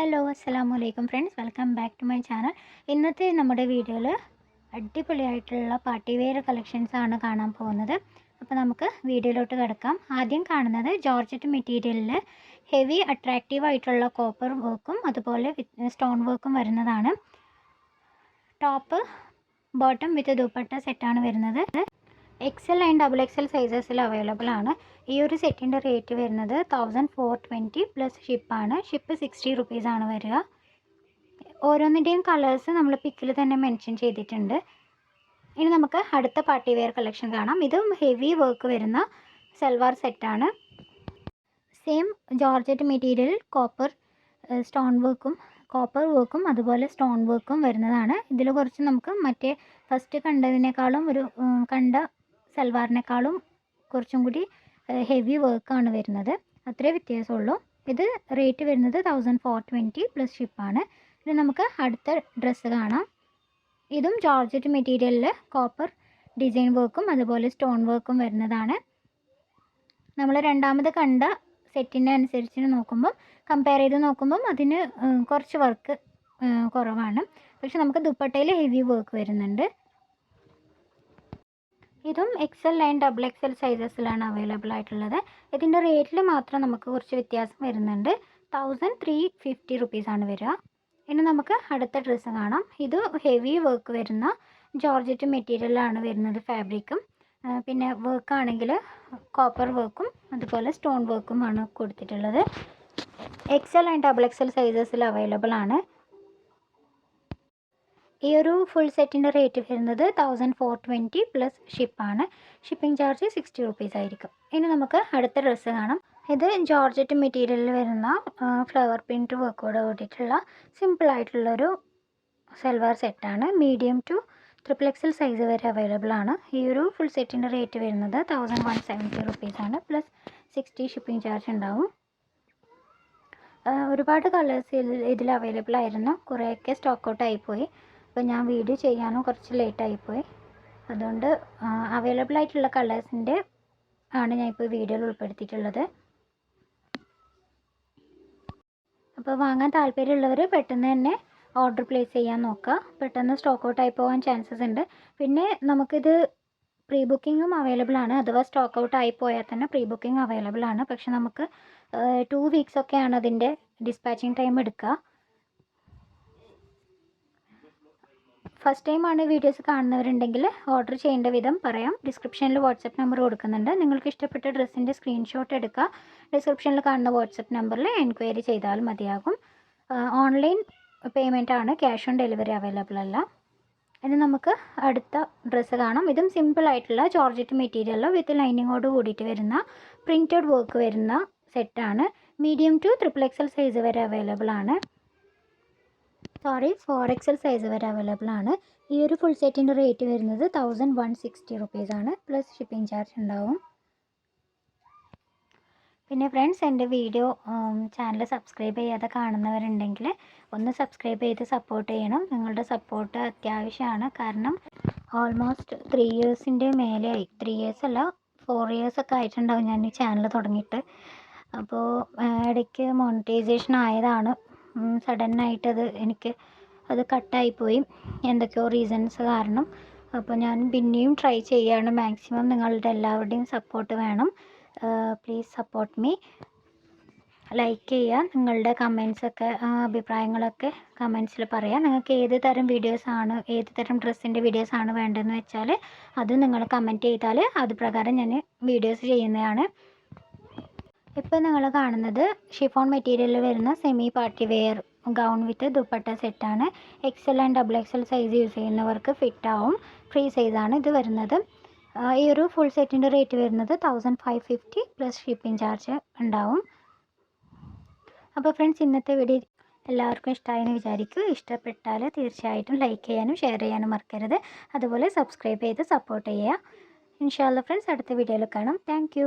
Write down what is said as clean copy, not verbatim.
Hello അസ്സലാമലൈക്കും friends, welcome back to my channel. ഇന്നത്തെ നമ്മുടെ വീഡിയോയിൽ അടിപൊളിയായിട്ടുള്ള പാർട്ടി വെയർ കളക്ഷൻസ് ആണ് കാണാൻ പോകുന്നത്. അപ്പോൾ നമുക്ക് വീഡിയോയിലോട്ട് കിടക്കാം. ആദ്യം കാണുന്നത് ജോർജറ്റ് മെറ്റീരിയലിൽ ഹെവി അട്രാക്റ്റീവ് ആയിട്ടുള്ള കോപ്പർ വർക്കും അതുപോലെ സ്റ്റോൺ വർക്കും വരുന്നതാണ്. ടോപ്പ് ബോട്ടം വിത്ത് ദുപ്പട്ട സെറ്റാണ് വരുന്നത്. XL ആൻഡ് XXL സൈസസിൽ അവൈലബിൾ ആണ്. ഈ ഒരു സെറ്റിൻ്റെ റേറ്റ് വരുന്നത് 1420 പ്ലസ് ഷിപ്പാണ്. ഷിപ്പ് 60 റുപ്പീസാണ് വരിക. ഓരോന്നിൻ്റെയും കളേഴ്സ് നമ്മൾ പിക്കിൽ തന്നെ മെൻഷൻ ചെയ്തിട്ടുണ്ട്. ഇനി നമുക്ക് അടുത്ത പാർട്ടി വെയർ കളക്ഷൻ കാണാം. ഇതും ഹെവി വർക്ക് വരുന്ന സൽവാർ സെറ്റാണ്. സെയിം ജോർജറ്റ് മെറ്റീരിയൽ കോപ്പർ വർക്കും അതുപോലെ സ്റ്റോൺ വർക്കും വരുന്നതാണ്. ഇതിൽ കുറച്ച് നമുക്ക് മറ്റേ ഫസ്റ്റ് കണ്ടതിനേക്കാളും കണ്ട സൽവാറിനേക്കാളും കുറച്ചും കൂടി ഹെവി വർക്കാണ് വരുന്നത്. അത്രേ വ്യത്യാസമുള്ളൂ. ഇത് റേറ്റ് വരുന്നത് 1420 പ്ലസ് ഷിപ്പാണ്. ഇനി നമുക്ക് അടുത്ത ഡ്രസ്സ് കാണാം. ഇതും ജോർജറ്റ് മെറ്റീരിയലിൽ കോപ്പർ ഡിസൈൻ വർക്കും അതുപോലെ സ്റ്റോൺ വർക്കും വരുന്നതാണ്. നമ്മൾ രണ്ടാമത് കണ്ട സെറ്റിൻ്റെ അനുസരിച്ച് കമ്പയർ ചെയ്ത് നോക്കുമ്പം അതിന് കുറച്ച് വർക്ക് കുറവാണ്. പക്ഷെ നമുക്ക് ദുപ്പട്ടയിൽ ഹെവി വർക്ക് വരുന്നുണ്ട്. ഇതും XL ആൻഡ് XXL സൈസസിലാണ് അവൈലബിൾ ആയിട്ടുള്ളത്. ഇതിൻ്റെ റേറ്റിൽ മാത്രം നമുക്ക് കുറച്ച് വ്യത്യാസം വരുന്നുണ്ട്. 1350 റുപ്പീസാണ് വരിക. ഇനി നമുക്ക് അടുത്ത ഡ്രസ്സ് കാണാം. ഇത് ഹെവി വർക്ക് വരുന്ന ജോർജറ്റ് മെറ്റീരിയലാണ് വരുന്നത്. ഫാബ്രിക്കും പിന്നെ വർക്കാണെങ്കിൽ കോപ്പർ വർക്കും അതുപോലെ സ്റ്റോൺ വർക്കും ആണ് കൊടുത്തിട്ടുള്ളത്. XL ആൻഡ് XXL സൈസസിൽ അവൈലബിൾ ആണ്. ഈ ഒരു ഫുൾ സെറ്റിൻ്റെ റേറ്റ് വരുന്നത് 1420 പ്ലസ് ഷിപ്പാണ്. ഷിപ്പിംഗ് ചാർജ് 60 റുപ്പീസ് ആയിരിക്കും. ഇനി നമുക്ക് അടുത്ത ഡ്രസ്സ് കാണാം. ഇത് ജോർജറ്റ് മെറ്റീരിയലിൽ വരുന്ന ഫ്ലവർ പ്രിൻറ്റ് വർക്കോട് കൂടിയിട്ടുള്ള സിമ്പിളായിട്ടുള്ളൊരു സൽവാർ സെറ്റാണ്. മീഡിയം ടു XXL സൈസ് വരെ അവൈലബിൾ ആണ്. ഈ ഒരു ഫുൾ സെറ്റിൻ്റെ റേറ്റ് വരുന്നത് 1170 റുപ്പീസാണ്. പ്ലസ് 60 ഷിപ്പിംഗ് ചാർജ് ഉണ്ടാവും. ഒരുപാട് കളേഴ്സ് ഇതിൽ അവൈലബിൾ ആയിരുന്നു. കുറേയൊക്കെ സ്റ്റോക്ക് ഔട്ട് ആയിപ്പോയി. അപ്പോൾ ഞാൻ വീഡിയോ ചെയ്യാനും കുറച്ച് ലേറ്റായിപ്പോയി. അതുകൊണ്ട് അവൈലബിൾ ആയിട്ടുള്ള കളേഴ്സിൻ്റെ ആണ് ഞാൻ ഇപ്പോൾ വീഡിയോയിൽ ഉൾപ്പെടുത്തിയിട്ടുള്ളത്. അപ്പോൾ വാങ്ങാൻ താല്പര്യമുള്ളവർ പെട്ടെന്ന് തന്നെ ഓർഡർ പ്ലേസ് ചെയ്യാൻ നോക്കുക. പെട്ടെന്ന് സ്റ്റോക്ക് ഔട്ട് ആയി പോകാൻ ചാൻസസ് ഉണ്ട്. പിന്നെ നമുക്കിത് പ്രീ ബുക്കിങ്ങും അവൈലബിൾ ആണ്. അഥവാ സ്റ്റോക്ക് ഔട്ട് ആയി പോയാൽ തന്നെ പ്രീ ബുക്കിംഗ് അവൈലബിൾ ആണ്. പക്ഷെ നമുക്ക് 2 വീക്സൊക്കെയാണ് അതിൻ്റെ ഡിസ്പാച്ചിങ് ടൈം എടുക്കുക. ഫസ്റ്റ് ടൈമാണ് വീഡിയോസ് കാണുന്നവരുണ്ടെങ്കിൽ ഓർഡർ ചെയ്യേണ്ട വിധം പറയാം. ഡിസ്ക്രിപ്ഷനിൽ വാട്സപ്പ് നമ്പർ കൊടുക്കുന്നുണ്ട്. നിങ്ങൾക്ക് ഇഷ്ടപ്പെട്ട ഡ്രസ്സിൻ്റെ സ്ക്രീൻഷോട്ട് എടുക്കുക. ഡിസ്ക്രിപ്ഷനിൽ കാണുന്ന വാട്സപ്പ് നമ്പറിൽ എൻക്വയറി ചെയ്താൽ മതിയാകും. ഓൺലൈൻ പേയ്മെൻ്റ് ആണ്, ക്യാഷ് ഓൺ ഡെലിവറി അവൈലബിൾ അല്ല. ഇനി നമുക്ക് അടുത്ത ഡ്രസ്സ് കാണാം. ഇതും സിമ്പിളായിട്ടുള്ള ജോർജറ്റ് മെറ്റീരിയൽ വിത്ത് ലൈനിങ്ങോട് കൂടിയിട്ട് വരുന്ന പ്രിൻറ്റഡ് വർക്ക് വരുന്ന സെറ്റാണ്. മീഡിയം ടു XXL സൈസ് വരെ അവൈലബിൾ ആണ്. 4XL സൈസ് വരെ അവൈലബിൾ ആണ്. ഈ ഒരു ഫുൾ സെറ്റിൻ്റെ റേറ്റ് വരുന്നത് 1160 റുപ്പീസാണ്. പ്ലസ് ഷിപ്പിംഗ് ചാർജ് ഉണ്ടാവും. പിന്നെ ഫ്രണ്ട്സ്, എൻ്റെ വീഡിയോ ചാനൽ സബ്സ്ക്രൈബ് ചെയ്യാതെ കാണുന്നവരുണ്ടെങ്കിൽ ഒന്ന് സബ്സ്ക്രൈബ് ചെയ്ത് സപ്പോർട്ട് ചെയ്യണം. നിങ്ങളുടെ സപ്പോർട്ട് അത്യാവശ്യമാണ്. കാരണം ഓൾമോസ്റ്റ് 3 ഇയേഴ്സിൻ്റെ മേലെയായി. 3 ഇയേഴ്സ് അല്ല, 4 ഇയേഴ്സൊക്കെ ആയിട്ടുണ്ടാവും ഞാൻ ഈ ചാനൽ തുടങ്ങിയിട്ട്. അപ്പോൾ ഇടയ്ക്ക് മോണിറ്റൈസേഷൻ ആയതാണ്. സഡന്നായിട്ടത് അത് കട്ടായിപ്പോയി എന്തൊക്കെയോ റീസൺസ് കാരണം. അപ്പോൾ ഞാൻ പിന്നെയും ട്രൈ ചെയ്യുകയാണ്. മാക്സിമം നിങ്ങളുടെ എല്ലാവരുടെയും സപ്പോർട്ട് വേണം. Please support me. ലൈക്ക് ചെയ്യുക. നിങ്ങളുടെ കമൻസൊക്കെ അഭിപ്രായങ്ങളൊക്കെ കമൻസിൽ പറയാം. നിങ്ങൾക്ക് ഏത് തരം ഡ്രസ്സിൻ്റെ വീഡിയോസാണ് വേണ്ടതെന്ന് വെച്ചാൽ അത് നിങ്ങൾ കമൻറ്റ് ചെയ്താൽ അത് പ്രകാരം ഞാൻ വീഡിയോസ് ചെയ്യുന്നതാണ്. ഇപ്പോൾ നിങ്ങൾ കാണുന്നത് ഷിഫോൺ മെറ്റീരിയലിൽ വരുന്ന semi party wear gown with dupatta സെറ്റാണ്. XL and XXL size use ചെയ്യുന്നവർക്ക് ഫിറ്റാവും. ഫ്രീ സൈസാണ് ഇത് വരുന്നത്. ഈ ഒരു ഫുൾ സെറ്റിൻ്റെ റേറ്റ് വരുന്നത് 1550 പ്ലസ് ഷിപ്പിംഗ് ചാർജ് ഉണ്ടാവും. അപ്പോൾ ഫ്രണ്ട്സ്, ഇന്നത്തെ വീഡിയോ എല്ലാവർക്കും ഇഷ്ടമായെന്ന് വിചാരിക്കും. ഇഷ്ടപ്പെട്ടാൽ തീർച്ചയായിട്ടും ലൈക്ക് ചെയ്യാനും ഷെയർ ചെയ്യാനും മറക്കരുത്. അതുപോലെ സബ്സ്ക്രൈബ് ചെയ്ത് സപ്പോർട്ട് ചെയ്യുക. ഇൻഷാ അല്ലാ ഫ്രണ്ട്സ്, അടുത്ത വീഡിയോയിൽ കാണാം. താങ്ക്